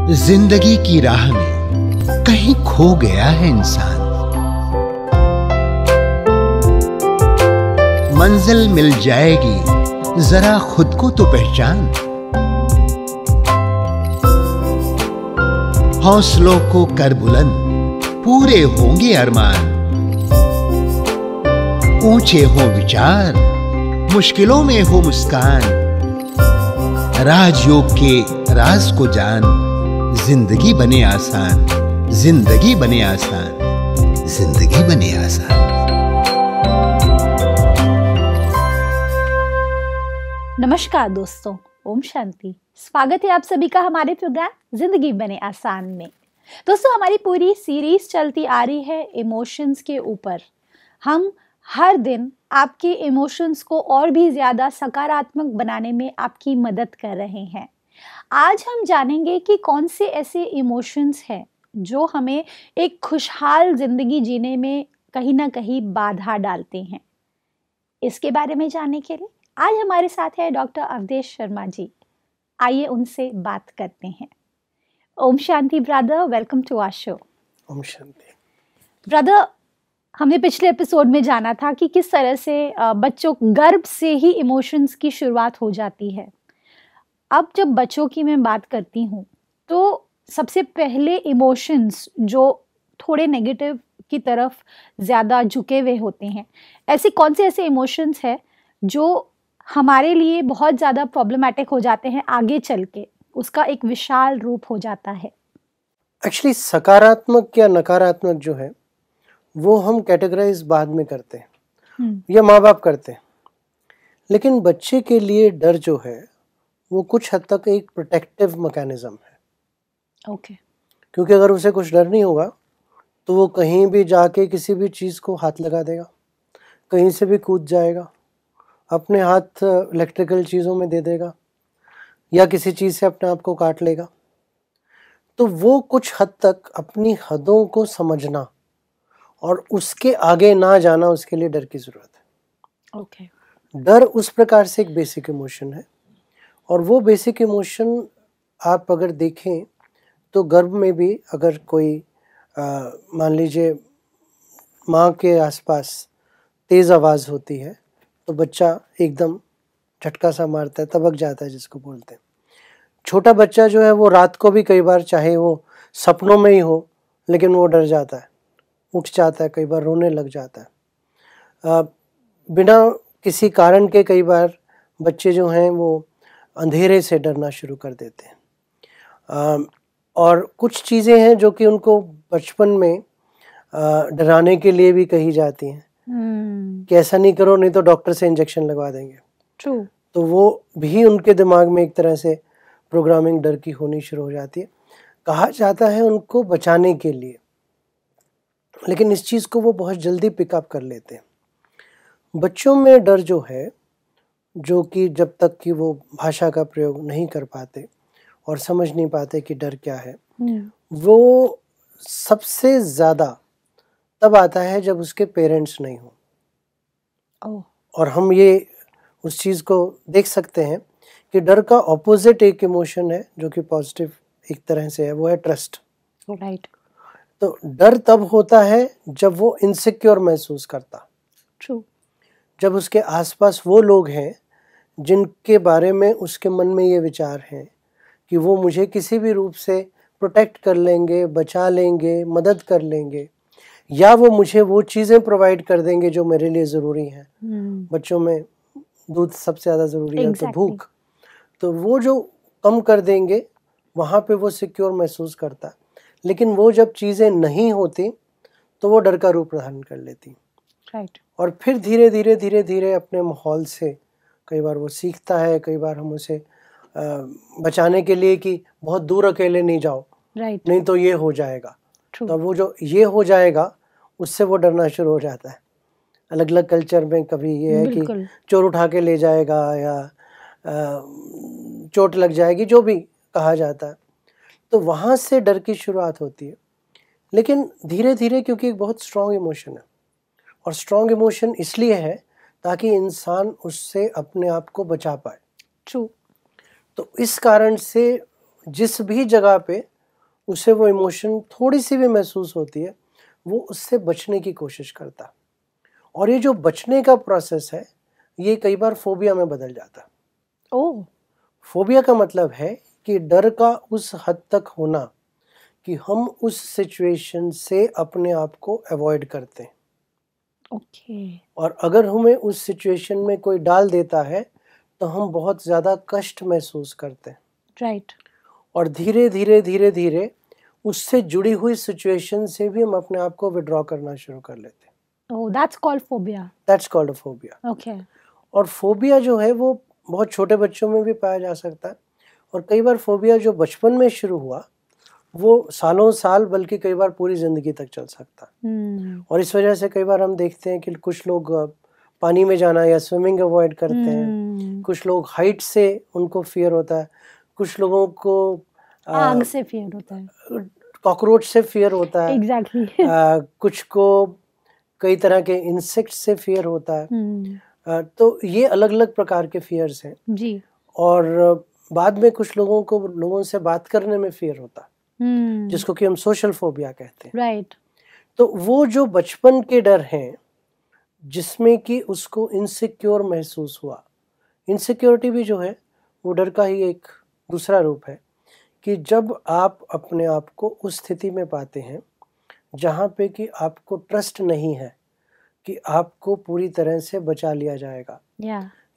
जिंदगी की राह में कहीं खो गया है इंसान। मंजिल मिल जाएगी, जरा खुद को तो पहचान। हौसलों को कर बुलंद, पूरे होंगे अरमान। ऊंचे हो विचार, मुश्किलों में हो मुस्कान। राजयोग के राज को जान, जिंदगी बने आसान, जिंदगी बने आसान, जिंदगी बने आसान। नमस्कार दोस्तों, ओम शांति। स्वागत है आप सभी का हमारे प्रोग्राम जिंदगी बने आसान में। दोस्तों, हमारी पूरी सीरीज चलती आ रही है इमोशंस के ऊपर। हम हर दिन आपके इमोशंस को और भी ज़्यादा सकारात्मक बनाने में आपकी मदद कर रहे हैं। आज हम जानेंगे कि कौन से ऐसे इमोशंस हैं जो हमें एक खुशहाल ज़िंदगी जीने में कहीं ना कहीं बाधा डालते हैं। इसके बारे में जानने के लिए आज हमारे साथ है डॉक्टर अवधेश शर्मा जी। आइए उनसे बात करते हैं। Om Shanti brother, welcome to our show. Om Shanti brother, हमने पिछले एपिसोड में जाना था कि किस तरह से बच्चों गर्भ से ही इमोशंस की शुरुआत हो जाती है। अब जब बच्चों की मैं बात करती हूँ तो सबसे पहले इमोशंस जो थोड़े नेगेटिव की तरफ ज़्यादा झुके हुए होते हैं, ऐसे कौन से ऐसे इमोशंस हैं जो हमारे लिए बहुत ज़्यादा प्रॉब्लमेटिक हो जाते हैं, आगे चल के उसका एक विशाल रूप हो जाता है? एक्चुअली सकारात्मक या नकारात्मक जो है वो हम कैटेगराइज बाद में करते हैं या माँ बाप करते हैं, लेकिन बच्चे के लिए डर जो है वो कुछ हद तक एक प्रोटेक्टिव मैकेनिज्म है। ओके। क्योंकि अगर उसे कुछ डर नहीं होगा तो वो कहीं भी जाके किसी भी चीज़ को हाथ लगा देगा, कहीं से भी कूद जाएगा, अपने हाथ इलेक्ट्रिकल चीज़ों में दे देगा या किसी चीज़ से अपने आप को काट लेगा। तो वो कुछ हद तक अपनी हदों को समझना और उसके आगे ना जाना, उसके लिए डर की ज़रूरत है। ओके। डर उस प्रकार से एक बेसिक इमोशन है और वो बेसिक इमोशन आप अगर देखें तो गर्भ में भी अगर कोई मान लीजिए माँ के आसपास तेज़ आवाज़ होती है तो बच्चा एकदम झटका सा मारता है, तबक जाता है जिसको बोलते हैं। छोटा बच्चा जो है वो रात को भी कई बार, चाहे वो सपनों में ही हो, लेकिन वो डर जाता है, उठ जाता है, कई बार रोने लग जाता है बिना किसी कारण के। कई बार बच्चे जो हैं वो अंधेरे से डरना शुरू कर देते हैं और कुछ चीज़ें हैं जो कि उनको बचपन में डराने के लिए भी कही जाती हैं कि ऐसा नहीं करो नहीं तो डॉक्टर से इंजेक्शन लगवा देंगे। ट्रू। तो वो भी उनके दिमाग में एक तरह से प्रोग्रामिंग डर की होनी शुरू हो जाती है। कहा जाता है उनको बचाने के लिए, लेकिन इस चीज़ को वो बहुत जल्दी पिकअप कर लेते हैं। बच्चों में डर जो है, जो कि जब तक कि वो भाषा का प्रयोग नहीं कर पाते और समझ नहीं पाते कि डर क्या है, वो सबसे ज़्यादा तब आता है जब उसके पेरेंट्स नहीं हो। और हम ये उस चीज़ को देख सकते हैं कि डर का ऑपोजिट एक इमोशन है जो कि पॉजिटिव एक तरह से है, वो है ट्रस्ट। राइट। तो डर तब होता है जब वो इनसिक्योर महसूस करता। ट्रू। जब उसके आसपास वो लोग हैं जिनके बारे में उसके मन में ये विचार हैं कि वो मुझे किसी भी रूप से प्रोटेक्ट कर लेंगे, बचा लेंगे, मदद कर लेंगे, या वो मुझे वो चीज़ें प्रोवाइड कर देंगे जो मेरे लिए ज़रूरी हैं। बच्चों में दूध सबसे ज़्यादा ज़रूरी है, तो भूख, तो वो जो कम कर देंगे वहाँ पे वो सिक्योर महसूस करता है। लेकिन वो जब चीज़ें नहीं होती तो वो डर का रूप धारण कर लेती। राइट। और फिर धीरे धीरे धीरे धीरे अपने माहौल से कई बार वो सीखता है, कई बार हम उसे बचाने के लिए कि बहुत दूर अकेले नहीं जाओ, राइट, नहीं तो ये हो जाएगा। True. तो वो जो ये हो जाएगा उससे वो डरना शुरू हो जाता है। अलग अलग कल्चर में कभी ये है कि चोर उठा के ले जाएगा या चोट लग जाएगी, जो भी कहा जाता है। तो वहाँ से डर की शुरुआत होती है। लेकिन धीरे धीरे, क्योंकि एक बहुत स्ट्रॉन्ग इमोशन है, और स्ट्रॉन्ग इमोशन इसलिए है ताकि इंसान उससे अपने आप को बचा पाए। ट्रू। तो इस कारण से जिस भी जगह पे उसे वो इमोशन थोड़ी सी भी महसूस होती है, वो उससे बचने की कोशिश करता है। और ये जो बचने का प्रोसेस है, ये कई बार फोबिया में बदल जाता है। ओह, फोबिया का मतलब है कि डर का उस हद तक होना कि हम उस सिचुएशन से अपने आप को अवॉइड करते हैं। ओके, और अगर हमें उस सिचुएशन में कोई डाल देता है तो हम बहुत ज़्यादा कष्ट महसूस करते हैं। राइट, और धीरे धीरे धीरे धीरे उससे जुड़ी हुई सिचुएशन से भी हम अपने आप को विड्रॉ करना शुरू कर लेते हैं। Oh, that's called phobia. That's called a phobia. Okay, और फोबिया जो है वो बहुत छोटे बच्चों में भी पाया जा सकता है। और कई बार फोबिया जो बचपन में शुरू हुआ वो सालों साल बल्कि कई बार पूरी ज़िंदगी तक चल सकता है। और इस वजह से कई बार हम देखते हैं कि कुछ लोग पानी में जाना या स्विमिंग अवॉइड करते हैं, कुछ लोग हाइट से उनको फियर होता है, कुछ लोगों को आग से फियर होता है, कॉकरोच से फियर होता है, एग्जैक्टली। कुछ को कई तरह के इंसेक्ट से फियर होता है। तो ये अलग अलग प्रकार के फियर्स हैं जी। और बाद में कुछ लोगों को लोगों से बात करने में फियर होता है, जिसको कि हम सोशल फोबिया कहते हैं। राइट। तो वो जो बचपन के डर हैं जिसमें कि उसको इनसिक्योर महसूस हुआ, इनसिक्योरिटी भी जो है वो डर का ही एक दूसरा रूप है कि जब आप अपने आप को उस स्थिति में पाते हैं जहाँ पे कि आपको ट्रस्ट नहीं है कि आपको पूरी तरह से बचा लिया जाएगा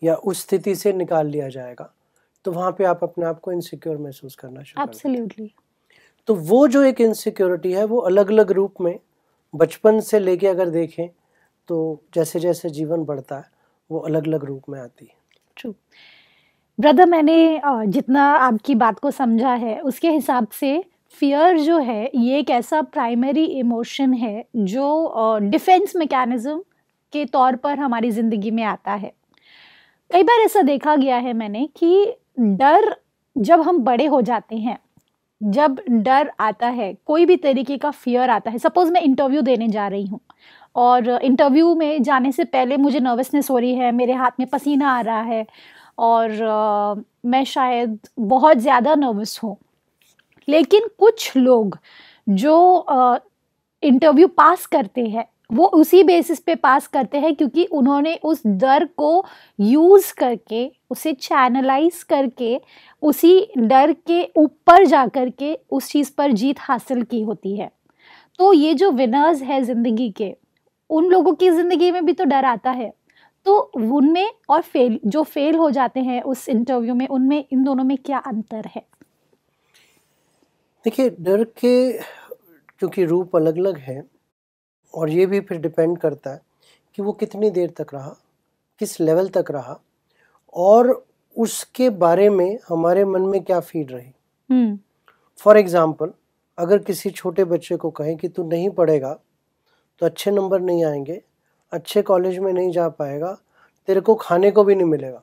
या उस स्थिति से निकाल लिया जाएगा, तो वहाँ पे आप अपने आप को इनसिक्योर महसूस करना शुरू करते हैं। एब्सोल्युटली। तो वो जो एक इनसिक्योरिटी है वो अलग अलग रूप में बचपन से लेके अगर देखें तो जैसे जैसे जीवन बढ़ता है वो अलग अलग रूप में आती है। ट्रू ब्रदर, मैंने जितना आपकी बात को समझा है उसके हिसाब से फियर जो है ये एक ऐसा प्राइमरी इमोशन है जो डिफेंस मैकेनिज्म के तौर पर हमारी ज़िंदगी में आता है। कई बार ऐसा देखा गया है मैंने कि डर जब हम बड़े हो जाते हैं, जब डर आता है, कोई भी तरीके का फियर आता है, सपोज मैं इंटरव्यू देने जा रही हूँ और इंटरव्यू में जाने से पहले मुझे नर्वसनेस हो रही है, मेरे हाथ में पसीना आ रहा है और मैं शायद बहुत ज़्यादा नर्वस हूँ। लेकिन कुछ लोग जो इंटरव्यू पास करते हैं वो उसी बेसिस पे पास करते हैं क्योंकि उन्होंने उस डर को यूज़ करके, उसे चैनलाइज करके, उसी डर के ऊपर जा कर के उस चीज़ पर जीत हासिल की होती है। तो ये जो विनर्स है ज़िंदगी के, उन लोगों की ज़िंदगी में भी तो डर आता है, तो उनमें और जो फेल हो जाते हैं उस इंटरव्यू में, उनमें इन दोनों में क्या अंतर है? देखिए, डर के क्योंकि रूप अलग अलग हैं और ये भी फिर डिपेंड करता है कि वो कितनी देर तक रहा, किस लेवल तक रहा और उसके बारे में हमारे मन में क्या फीड रही। फॉर एग्जाम्पल, अगर किसी छोटे बच्चे को कहें कि तू नहीं पढ़ेगा तो अच्छे नंबर नहीं आएंगे, अच्छे कॉलेज में नहीं जा पाएगा, तेरे को खाने को भी नहीं मिलेगा,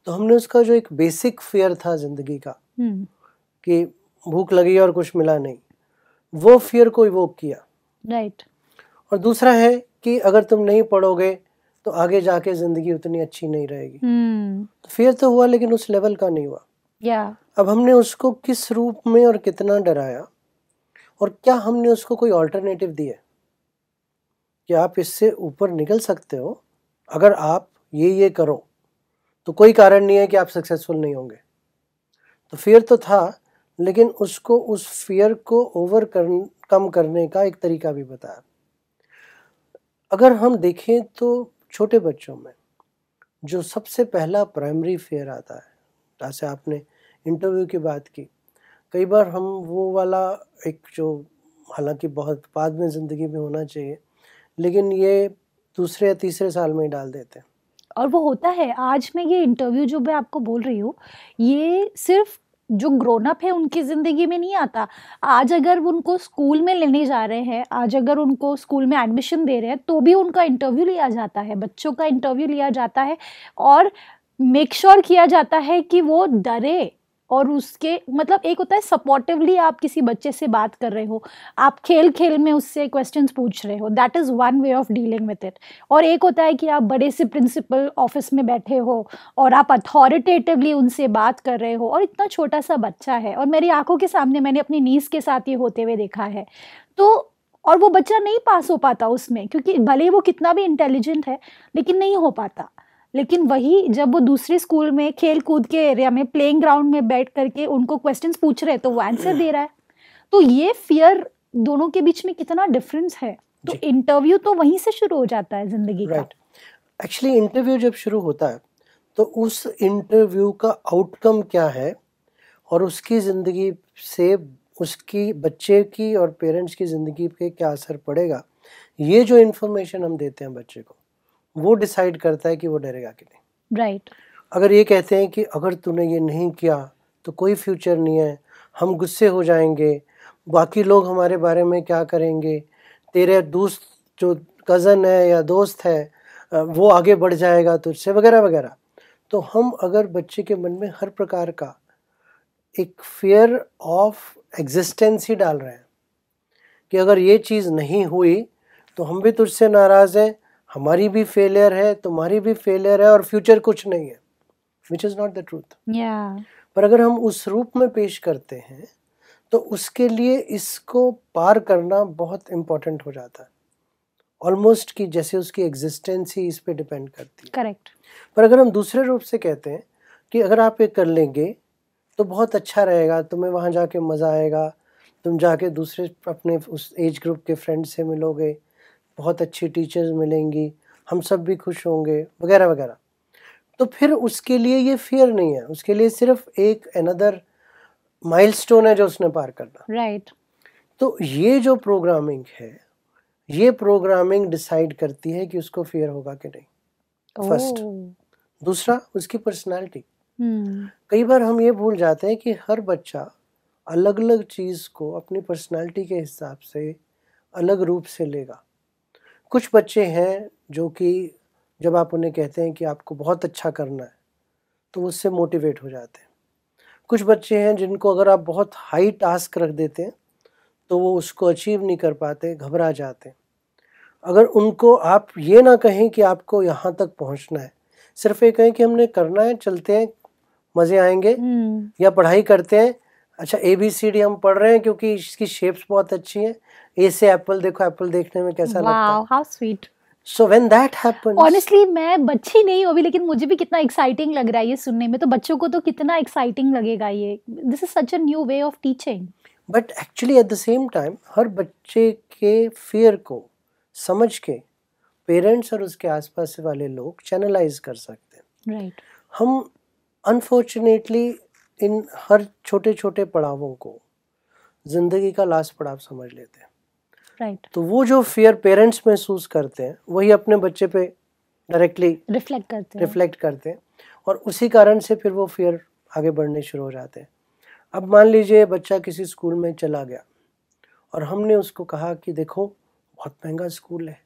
तो हमने उसका जो एक बेसिक फियर था ज़िंदगी का कि भूख लगी और कुछ मिला नहीं, वो फियर को इवोक किया। राइट। और दूसरा है कि अगर तुम नहीं पढ़ोगे तो आगे जाके ज़िंदगी उतनी अच्छी नहीं रहेगी। तो फियर तो हुआ लेकिन उस लेवल का नहीं हुआ। अब हमने उसको किस रूप में और कितना डराया और क्या हमने उसको कोई ऑल्टरनेटिव दिया कि आप इससे ऊपर निकल सकते हो, अगर आप ये करो तो कोई कारण नहीं है कि आप सक्सेसफुल नहीं होंगे। तो फियर तो था लेकिन उसको, उस फियर को कम करने का एक तरीका भी बताया। अगर हम देखें तो छोटे बच्चों में जो सबसे पहला प्राइमरी फियर आता है, जैसे आपने इंटरव्यू की बात की, कई बार हम वो वाला एक जो हालांकि बहुत बाद में ज़िंदगी में होना चाहिए लेकिन ये दूसरे या तीसरे साल में ही डाल देते हैं। और वो होता है। आज मैं ये इंटरव्यू जो मैं आपको बोल रही हूँ, ये सिर्फ जो ग्रोन अप है उनकी ज़िंदगी में नहीं आता। आज अगर उनको स्कूल में लेने जा रहे हैं, आज अगर उनको स्कूल में एडमिशन दे रहे हैं तो भी उनका इंटरव्यू लिया जाता है, बच्चों का इंटरव्यू लिया जाता है और मेक श्योर किया जाता है कि वो डरे और उसके मतलब एक होता है सपोर्टिवली आप किसी बच्चे से बात कर रहे हो, आप खेल खेल में उससे क्वेश्चंस पूछ रहे हो, that is one way of dealing with it. और एक होता है कि आप बड़े से प्रिंसिपल ऑफिस में बैठे हो और आप अथॉरिटेटिवली उनसे बात कर रहे हो, और इतना छोटा सा बच्चा है, और मेरी आंखों के सामने मैंने अपनी नीस के साथ ये होते हुए देखा है। तो और वो बच्चा नहीं पास हो पाता उसमें, क्योंकि भले ही वो कितना भी इंटेलिजेंट है लेकिन नहीं हो पाता। लेकिन वही जब वो दूसरे स्कूल में खेल कूद के एरिया में प्लेइंग ग्राउंड में बैठ करके उनको क्वेश्चंस पूछ रहे हैं तो वो आंसर दे रहा है। तो ये फियर दोनों के बीच में कितना डिफरेंस है। तो इंटरव्यू तो वहीं से शुरू हो जाता है जिंदगी का। एक्चुअली इंटरव्यू जब शुरू होता है तो उस इंटरव्यू का आउटकम क्या है और उसकी ज़िंदगी से उसकी बच्चे की और पेरेंट्स की ज़िंदगी पे क्या असर पड़ेगा, ये जो इन्फॉर्मेशन हम देते हैं बच्चे को, वो डिसाइड करता है कि वो डरेगा कि नहीं। राइट। अगर ये कहते हैं कि अगर तूने ये नहीं किया तो कोई फ्यूचर नहीं है, हम गुस्से हो जाएंगे, बाकी लोग हमारे बारे में क्या करेंगे, तेरे दोस्त जो कज़न है या दोस्त है वो आगे बढ़ जाएगा तुझसे, वगैरह वगैरह। तो हम अगर बच्चे के मन में हर प्रकार का एक फियर ऑफ एग्जिस्टेंस ही डाल रहे हैं कि अगर ये चीज़ नहीं हुई तो हम भी तुझसे नाराज़ हैं, हमारी भी फेलियर है, तुम्हारी भी फेलियर है और फ्यूचर कुछ नहीं है, which is not the truth. पर अगर हम उस रूप में पेश करते हैं तो उसके लिए इसको पार करना बहुत इम्पोर्टेंट हो जाता है, ऑलमोस्ट कि जैसे उसकी एग्जिस्टेंस ही इस पे डिपेंड करती है। करेक्ट। पर अगर हम दूसरे रूप से कहते हैं कि अगर आप ये कर लेंगे तो बहुत अच्छा रहेगा, तुम्हें वहाँ जाके मज़ा आएगा, तुम जाके दूसरे अपने उस एज ग्रुप के फ्रेंड से मिलोगे, बहुत अच्छी टीचर्स मिलेंगी, हम सब भी खुश होंगे, वगैरह वगैरह। तो फिर उसके लिए ये फियर नहीं है, उसके लिए सिर्फ एक अनदर माइलस्टोन है जो उसने पार करना। राइट। तो ये जो प्रोग्रामिंग है, ये प्रोग्रामिंग डिसाइड करती है कि उसको फियर होगा कि नहीं, फर्स्ट। दूसरा, उसकी पर्सनालिटी। कई बार हम ये भूल जाते हैं कि हर बच्चा अलग अलग चीज़ को अपनी पर्सनालिटी के हिसाब से अलग रूप से लेगा। कुछ बच्चे हैं जो कि जब आप उन्हें कहते हैं कि आपको बहुत अच्छा करना है तो उससे मोटिवेट हो जाते हैं। कुछ बच्चे हैं जिनको अगर आप बहुत हाई टास्क रख देते हैं तो वो उसको अचीव नहीं कर पाते, घबरा जाते हैं। अगर उनको आप ये ना कहें कि आपको यहाँ तक पहुँचना है, सिर्फ ये कहें कि हमने करना है, चलते हैं, मज़े आएंगे, या पढ़ाई करते हैं, अच्छा ABCD हम पढ़ रहे हैं क्योंकि इसकी शेप्स बहुत अच्छी हैं, ए से एप्पल, देखो एप्पल देखने में कैसा लगता है। How sweet. So when that happens, honestly मैं बच्ची नहीं हूँ अभी, लेकिन मुझे भी कितना एक्साइटिंग लग रहा है ये सुनने में। तो बच्चों को तो कितना एक्साइटिंग लगेगा ये। This is such a new way of teaching. But actually at the same time हर बच्चे के फियर को समझ के पेरेंट्स और उसके आसपास वाले लोग चैनलाइज कर सकते हैं। राइट। हम अनफॉर्चुनेटली इन हर छोटे छोटे पड़ावों को जिंदगी का लास्ट पड़ाव समझ लेते हैं। राइट। तो वो जो फियर पेरेंट्स महसूस करते हैं वही अपने बच्चे पे डायरेक्टली रिफ्लेक्ट करते हैं और उसी कारण से फिर वो फियर आगे बढ़ने शुरू हो जाते हैं। अब मान लीजिए बच्चा किसी स्कूल में चला गया और हमने उसको कहा कि देखो बहुत महंगा स्कूल है,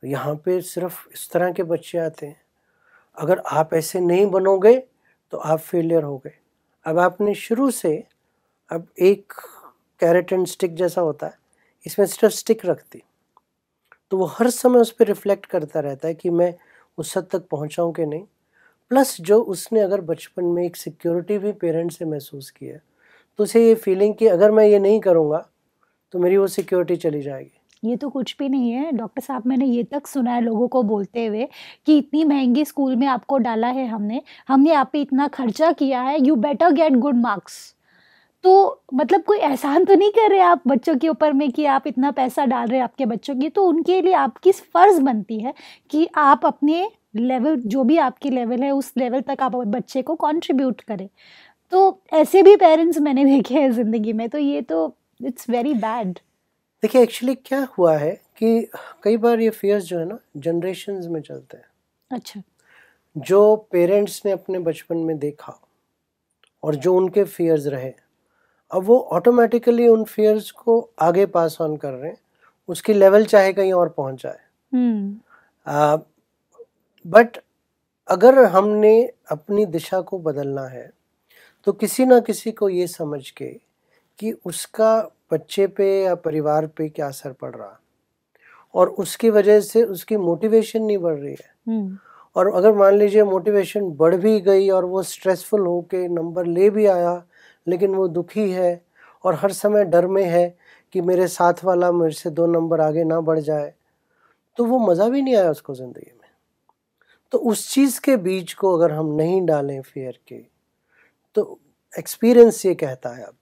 यहाँ पे सिर्फ इस तरह के बच्चे आते हैं, अगर आप ऐसे नहीं बनोगे तो आप फेलियर हो गए। अब आपने शुरू से अब एक कैरेट एंड स्टिक जैसा होता है, इसमें सिर्फ स्टिक रखती, तो वो हर समय उस पर रिफ्लेक्ट करता रहता है कि मैं उस हद तक पहुँचाऊँ कि नहीं। प्लस जो उसने अगर बचपन में एक सिक्योरिटी भी पेरेंट्स से महसूस की है तो उसे ये फीलिंग कि अगर मैं ये नहीं करूँगा तो मेरी वो सिक्योरिटी चली जाएगी। ये तो कुछ भी नहीं है डॉक्टर साहब। मैंने ये तक सुना है लोगों को बोलते हुए कि इतनी महंगी स्कूल में आपको डाला है हमने आप पे इतना खर्चा किया है, you better get good marks. तो मतलब कोई एहसान तो नहीं कर रहे आप बच्चों के ऊपर में कि आप इतना पैसा डाल रहे हैं आपके बच्चों की। तो उनके लिए आपकी फ़र्ज़ बनती है कि आप अपने लेवल, जो भी आपकी लेवल है उस लेवल तक आप बच्चे को कंट्रीब्यूट करें। तो ऐसे भी पेरेंट्स मैंने देखे हैं ज़िंदगी में। तो ये तो इट्स वेरी बैड। देखिए एक्चुअली क्या हुआ है कि कई बार ये फियर्स जो है ना जनरेशन्स में चलते हैं। अच्छा। जो पेरेंट्स ने अपने बचपन में देखा और जो उनके फियर्स रहे, अब वो ऑटोमेटिकली उन फियर्स को आगे पास ऑन कर रहे हैं, उसकी लेवल चाहे कहीं और पहुंच जाए। बट अगर हमने अपनी दिशा को बदलना है तो किसी ना किसी को ये समझ के कि उसका बच्चे पे या परिवार पे क्या असर पड़ रहा, और उसकी वजह से उसकी मोटिवेशन नहीं बढ़ रही है, और अगर मान लीजिए मोटिवेशन बढ़ भी गई और वो स्ट्रेसफुल होके नंबर ले भी आया, लेकिन वो दुखी है और हर समय डर में है कि मेरे साथ वाला मेरे से 2 नंबर आगे ना बढ़ जाए, तो वो मज़ा भी नहीं आया उसको ज़िंदगी में। तो उस चीज़ के बीज को अगर हम नहीं डालें फियर के, तो एक्सपीरियंस ये कहता है अब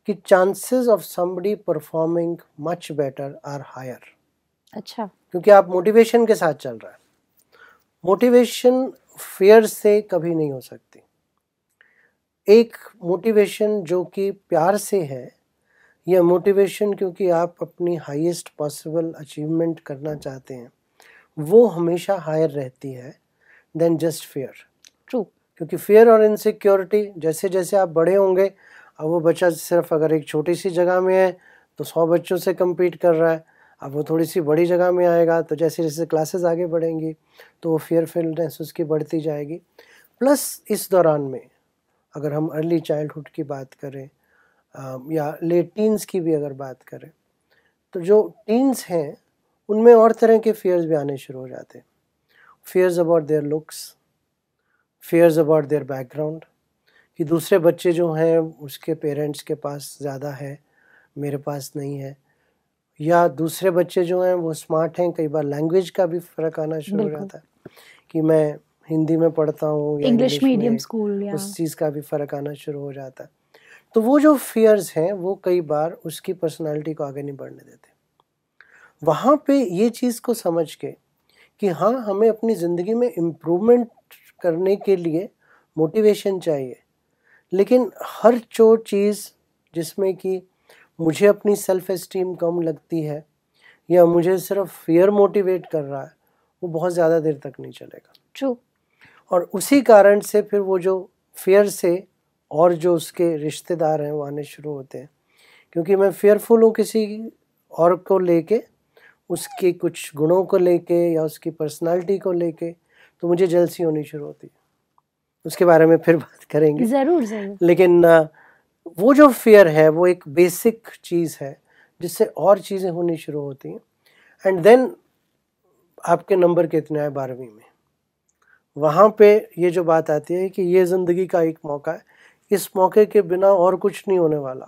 कि chances of somebody performing much better are higher. अच्छा, क्योंकि आप मोटिवेशन के साथ चल रहा है। मोटिवेशन फियर से कभी नहीं हो सकती। एक मोटिवेशन जो कि प्यार से है, या मोटिवेशन क्योंकि आप अपनी हाईएस्ट पॉसिबल अचीवमेंट करना चाहते हैं, वो हमेशा हायर रहती है देन जस्ट फियर। ट्रू। क्योंकि फियर और इनसिक्योरिटी, जैसे जैसे आप बड़े होंगे, अब वो बच्चा सिर्फ अगर एक छोटी सी जगह में है तो 100 बच्चों से compete कर रहा है, अब वो थोड़ी सी बड़ी जगह में आएगा तो जैसे जैसे क्लासेस आगे बढ़ेंगी तो वो फियरफुलनेस उसकी बढ़ती जाएगी। प्लस इस दौरान में अगर हम अर्ली चाइल्डहुड की बात करें या लेट टीन्स की भी अगर बात करें, तो जो टीन्स हैं उनमें और तरह के फियर्स भी आने शुरू हो जाते हैं। Fears about their looks, fears about their background, कि दूसरे बच्चे जो हैं उसके पेरेंट्स के पास ज़्यादा है, मेरे पास नहीं है, या दूसरे बच्चे जो हैं वो स्मार्ट हैं, कई बार लैंग्वेज का भी फ़र्क आना शुरू हो जाता है कि मैं हिंदी में पढ़ता हूँ या इंग्लिश मीडियम में, स्कूल, या उस चीज़ का भी फ़र्क आना शुरू हो जाता है। तो वो जो फियर्स हैं वो कई बार उसकी पर्सनालिटी को आगे नहीं बढ़ने देते। वहाँ पे ये चीज़ को समझ के कि हाँ, हमें अपनी ज़िंदगी में इम्प्रूवमेंट करने के लिए मोटिवेशन चाहिए, लेकिन हर जो चीज़ जिसमें कि मुझे अपनी सेल्फ एस्टीम कम लगती है या मुझे सिर्फ फियर मोटिवेट कर रहा है, वो बहुत ज़्यादा देर तक नहीं चलेगा। ट्रू। और उसी कारण से फिर वो जो फियर से और जो उसके रिश्तेदार हैं वो आने शुरू होते हैं, क्योंकि मैं फियरफुल हूँ किसी और को लेके, उसके कुछ गुणों को लेके या उसकी पर्सनालिटी को लेके, तो मुझे जेलसी होनी शुरू होती है। उसके बारे में फिर बात करेंगे ज़रूर ज़रूर। लेकिन वो जो फियर है वो एक बेसिक चीज़ है जिससे और चीज़ें होनी शुरू होती हैं। एंड देन आपके नंबर कितने आए 12वीं में, वहाँ पे ये जो बात आती है कि ये ज़िंदगी का एक मौका है, इस मौके के बिना और कुछ नहीं होने वाला।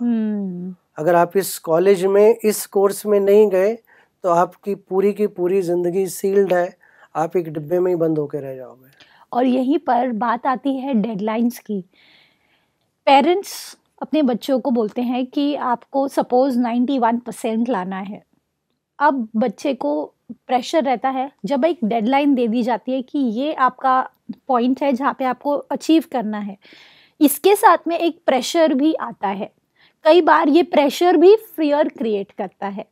अगर आप इस कॉलेज में इस कोर्स में नहीं गए तो आपकी पूरी की पूरी ज़िंदगी सील्ड है, आप एक डिब्बे में ही बंद होकर रह जाओगे। और यहीं पर बात आती है डेडलाइंस की। पेरेंट्स अपने बच्चों को बोलते हैं कि आपको सपोज 91% लाना है। अब बच्चे को प्रेशर रहता है, जब एक डेडलाइन दे दी जाती है कि ये आपका पॉइंट है जहाँ पे आपको अचीव करना है, इसके साथ में एक प्रेशर भी आता है। कई बार ये प्रेशर भी फियर क्रिएट करता है।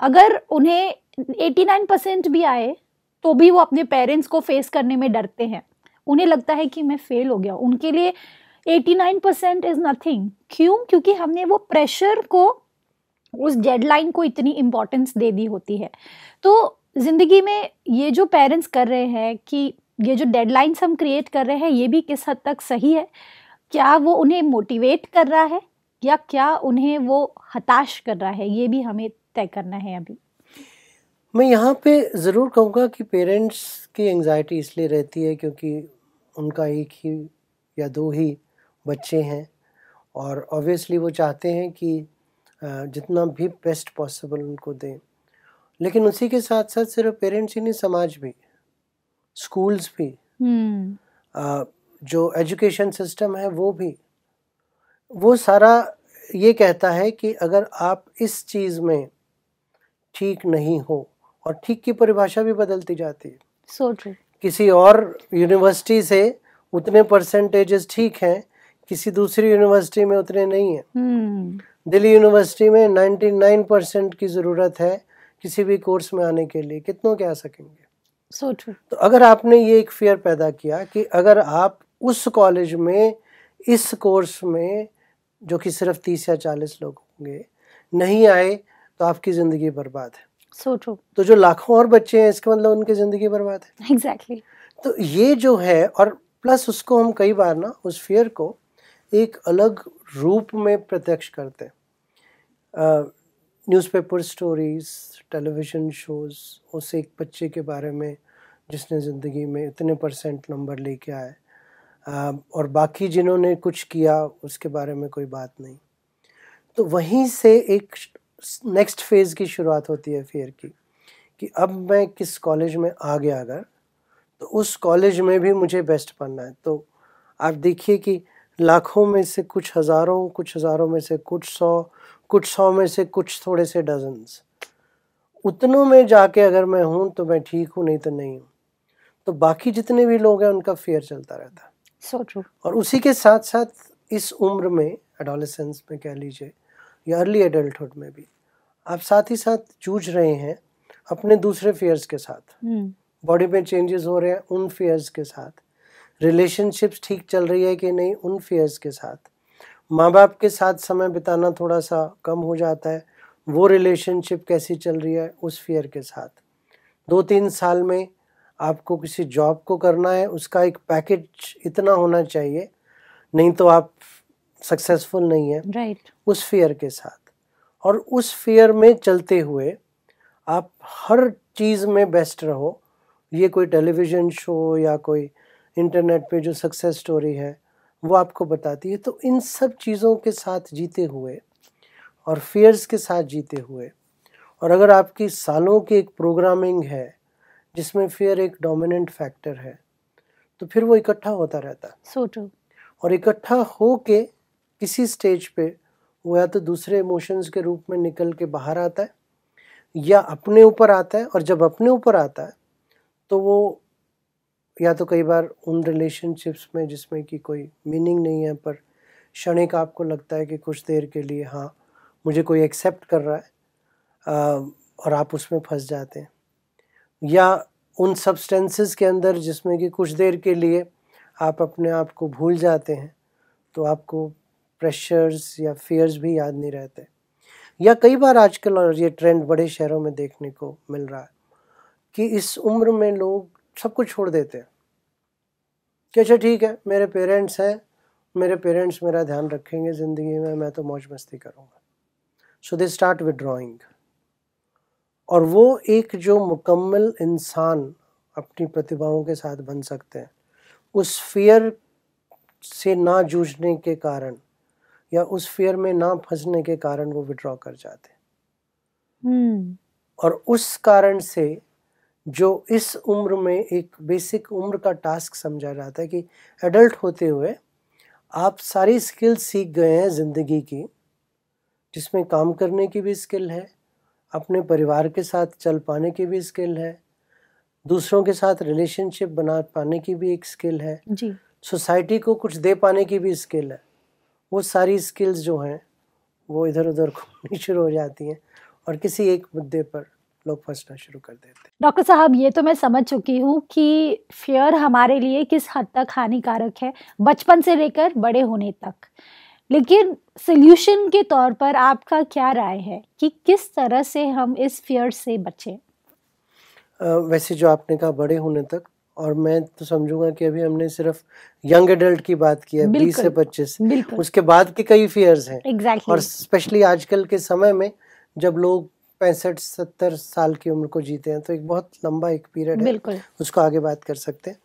अगर उन्हें 89% भी आए तो भी वो अपने पेरेंट्स को फेस करने में डरते हैं। उन्हें लगता है कि मैं फेल हो गया। उनके लिए 89% इज नथिंग। क्यों? क्योंकि हमने वो प्रेशर को, उस डेडलाइन को इतनी इम्पोर्टेंस दे दी होती है। तो जिंदगी में ये जो पेरेंट्स कर रहे हैं कि ये जो डेडलाइंस हम क्रिएट कर रहे हैं, ये भी किस हद तक सही है? क्या वो उन्हें मोटिवेट कर रहा है या क्या उन्हें वो हताश कर रहा है? ये भी हमें तय करना है अभी। मैं यहाँ पे ज़रूर कहूँगा कि पेरेंट्स की एंजाइटी इसलिए रहती है क्योंकि उनका एक ही या 2 ही बच्चे हैं, और ऑब्वियसली वो चाहते हैं कि जितना भी बेस्ट पॉसिबल उनको दें। लेकिन उसी के साथ साथ सिर्फ पेरेंट्स ही नहीं, समाज भी, स्कूल्स भी, जो एजुकेशन सिस्टम है वो भी, वो सारा ये कहता है कि अगर आप इस चीज़ में ठीक नहीं हो, और ठीक की परिभाषा भी बदलती जाती है। So true. किसी और यूनिवर्सिटी से उतने परसेंटेजेस ठीक हैं, किसी दूसरी यूनिवर्सिटी में उतने नहीं हैं। दिल्ली यूनिवर्सिटी में 99% की ज़रूरत है किसी भी कोर्स में आने के लिए, कितनों के आ सकेंगे? So true. तो अगर आपने ये एक फियर पैदा किया कि अगर आप उस कॉलेज में इस कोर्स में, जो कि सिर्फ 30 या 40 लोग होंगे, नहीं आए तो आपकी ज़िंदगी बर्बाद है। So true. तो जो लाखों और बच्चे हैं, इसका मतलब उनकी ज़िंदगी बर्बाद है। Exactly. तो ये जो है, और प्लस उसको हम कई बार ना उस फियर को एक अलग रूप में प्रत्यक्ष करते हैं। न्यूज़पेपर स्टोरीज, टेलीविज़न शोज़, उस एक बच्चे के बारे में जिसने ज़िंदगी में इतने % नंबर लेके आए, और बाकी जिन्होंने कुछ किया उसके बारे में कोई बात नहीं। तो वहीं से एक नेक्स्ट फेज़ की शुरुआत होती है फियर की, कि अब मैं किस कॉलेज में आ गया अगर, तो उस कॉलेज में भी मुझे बेस्ट बनना है। तो आप देखिए कि लाखों में से कुछ हज़ारों में से कुछ सौ में से कुछ थोड़े से डजन्स, उतनों में जाके अगर मैं हूँ तो मैं ठीक हूँ, नहीं तो नहीं हूँ। तो बाकी जितने भी लोग हैं उनका फियर चलता रहता है। So true. और उसी के साथ साथ इस उम्र में, एडोलेसेंस में कह लीजिए या अर्ली एडल्टहुड में भी, आप साथ ही साथ जूझ रहे हैं अपने दूसरे फियर्स के साथ। बॉडी में चेंजेस हो रहे हैं उन फियर्स के साथ, रिलेशनशिप्स ठीक चल रही है कि नहीं उन फियर्स के साथ, माँ बाप के साथ समय बिताना थोड़ा सा कम हो जाता है, वो रिलेशनशिप कैसी चल रही है उस फियर के साथ। 2-3 साल में आपको किसी जॉब को करना है, उसका एक पैकेज इतना होना चाहिए, नहीं तो आप सक्सेसफुल नहीं है, राइट। उस फियर के साथ। और उस फियर में चलते हुए आप हर चीज़ में बेस्ट रहो। ये कोई टेलीविज़न शो या कोई इंटरनेट पे जो सक्सेस स्टोरी है वो आपको बताती है। तो इन सब चीज़ों के साथ जीते हुए और फियर्स के साथ जीते हुए, और अगर आपकी सालों की एक प्रोग्रामिंग है जिसमें फियर एक डोमिनेंट फैक्टर है, तो फिर वो इकट्ठा होता रहता है। So true. और इकट्ठा हो के किसी स्टेज पे वो या तो दूसरे इमोशंस के रूप में निकल के बाहर आता है या अपने ऊपर आता है। और जब अपने ऊपर आता है तो वो या तो कई बार उन रिलेशनशिप्स में जिसमें कि कोई मीनिंग नहीं है, पर क्षणिक आपको लगता है कि कुछ देर के लिए हाँ मुझे कोई एक्सेप्ट कर रहा है, और आप उसमें फंस जाते हैं। या उन सब्सटेंसेस के अंदर जिसमें कि कुछ देर के लिए आप अपने आप को भूल जाते हैं, तो आपको प्रेशर्स या फियर्स भी याद नहीं रहते। या कई बार आजकल, और ये ट्रेंड बड़े शहरों में देखने को मिल रहा है, कि इस उम्र में लोग सब कुछ छोड़ देते हैं कि अच्छा ठीक है, मेरे पेरेंट्स हैं, मेरे पेरेंट्स मेरा ध्यान रखेंगे ज़िंदगी में, मैं तो मौज मस्ती करूँगा। सो दे स्टार्ट विड्रॉइंग। और वो एक जो मुकम्मल इंसान अपनी प्रतिभाओं के साथ बन सकते हैं, उस फियर से ना जूझने के कारण या उस फियर में ना फंसने के कारण वो विड्रॉ कर जाते हैं। और उस कारण से जो इस उम्र में एक बेसिक उम्र का टास्क समझा जाता है कि एडल्ट होते हुए आप सारी स्किल सीख गए हैं ज़िंदगी की, जिसमें काम करने की भी स्किल है, अपने परिवार के साथ चल पाने की भी स्किल है, दूसरों के साथ रिलेशनशिप बना पाने की भी एक स्किल है जी, सोसाइटी को कुछ दे पाने की भी स्किल है। वो सारी स्किल्स जो हैं वो इधर उधर घूमनी शुरू हो जाती हैं और किसी एक मुद्दे पर लोग फंसना शुरू कर देते हैं। डॉक्टर साहब, ये तो मैं समझ चुकी हूँ कि फियर हमारे लिए किस हद तक हानिकारक है, बचपन से लेकर बड़े होने तक। लेकिन सॉल्यूशन के तौर पर आपका क्या राय है कि किस तरह से हम इस फियर से बचें? वैसे जो आपने कहा बड़े होने तक, और मैं तो समझूंगा कि अभी हमने सिर्फ यंग एडल्ट की बात की है, 20 से 25, उसके बाद के कई फियर्स हैं। Exactly. और स्पेशली आजकल के समय में जब लोग 65-70 साल की उम्र को जीते हैं, तो एक बहुत लंबा एक पीरियड है, उसको आगे बात कर सकते हैं।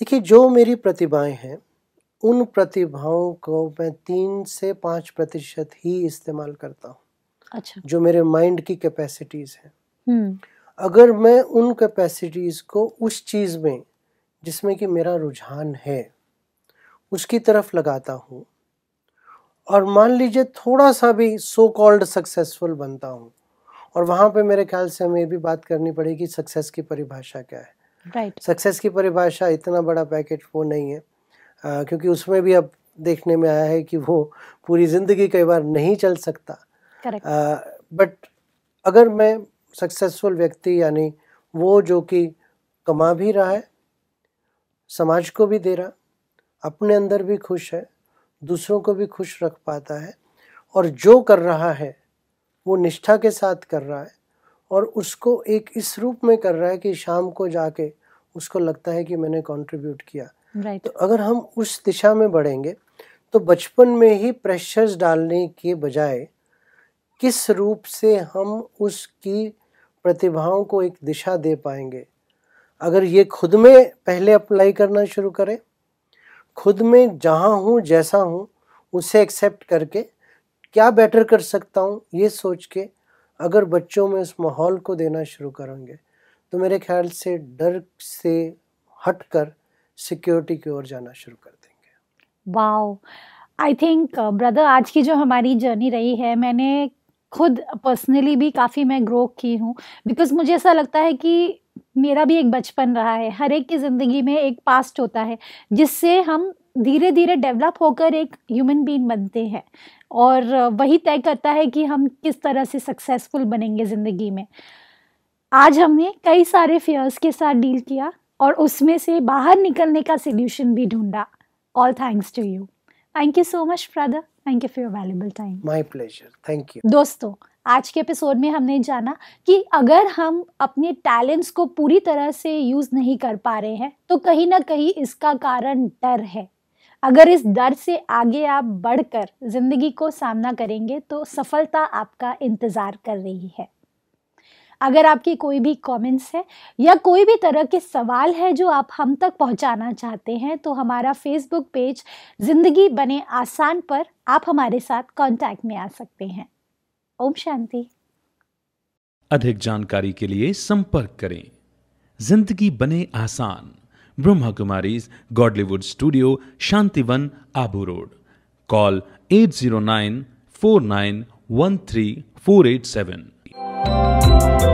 देखिए, जो मेरी प्रतिभाएं हैं उन प्रतिभाओं को मैं 3 से 5% ही इस्तेमाल करता हूँ। अच्छा। जो मेरे माइंड की कैपेसिटीज़ हैं, अगर मैं उन कैपेसिटीज़ को उस चीज़ में जिसमें कि मेरा रुझान है उसकी तरफ लगाता हूँ, और मान लीजिए थोड़ा सा भी सो कॉल्ड सक्सेसफुल बनता हूँ, और वहाँ पे मेरे ख्याल से हमें ये भी बात करनी पड़ेगी सक्सेस की परिभाषा क्या है। राइट। सक्सेस की परिभाषा इतना बड़ा पैकेज वो नहीं है, क्योंकि उसमें भी अब देखने में आया है कि वो पूरी ज़िंदगी कई बार नहीं चल सकता। बट अगर मैं सक्सेसफुल व्यक्ति, यानी वो जो कि कमा भी रहा है, समाज को भी दे रहा, अपने अंदर भी खुश है, दूसरों को भी खुश रख पाता है, और जो कर रहा है वो निष्ठा के साथ कर रहा है, और उसको एक इस रूप में कर रहा है कि शाम को जाके उसको लगता है कि मैंने कंट्रीब्यूट किया। राइट। तो अगर हम उस दिशा में बढ़ेंगे तो बचपन में ही प्रेशर्स डालने के बजाय किस रूप से हम उसकी प्रतिभाओं को एक दिशा दे पाएंगे, अगर ये खुद में पहले अप्लाई करना शुरू करें, खुद में जहाँ हूँ जैसा हूँ उसे एक्सेप्ट करके क्या बेटर कर सकता हूँ ये सोच के अगर बच्चों में उस माहौल को देना शुरू करेंगे तो मेरे ख्याल से डर से हटकर सिक्योरिटी की ओर जाना शुरू कर देंगे। वाओ, आई थिंक ब्रदर आज की जो हमारी जर्नी रही है, मैंने खुद पर्सनली भी काफ़ी मैं ग्रो की हूँ, बिकॉज मुझे ऐसा लगता है कि मेरा भी एक बचपन रहा है। हर एक की ज़िंदगी में एक पास्ट होता है जिससे हम धीरे धीरे डेवलप होकर एक ह्यूमन बीइंग बनते हैं, और वही तय करता है कि हम किस तरह से सक्सेसफुल बनेंगे ज़िंदगी में। आज हमने कई सारे फियर्स के साथ डील किया और उसमें से बाहर निकलने का सोल्यूशन भी ढूंढा। All thanks to you. Thank you so much brother, thank you for your valuable time. My pleasure, thank you. दोस्तों, आज के एपिसोड में हमने जाना कि अगर हम अपने टैलेंट्स को पूरी तरह से यूज़ नहीं कर पा रहे हैं तो कहीं ना कहीं इसका कारण डर है। अगर इस डर से आगे आप बढ़कर ज़िंदगी को सामना करेंगे तो सफलता आपका इंतज़ार कर रही है। अगर आपकी कोई भी कमेंट्स है या कोई भी तरह के सवाल है जो आप हम तक पहुंचाना चाहते हैं तो हमारा फेसबुक पेज ज़िंदगी बने आसान पर आप हमारे साथ कांटेक्ट में आ सकते हैं। ओम शांति। अधिक जानकारी के लिए संपर्क करें। जिंदगी बने आसान, Brahma Kumaris Godlywood studio, Shantivan, Abu road. Call 80949134887।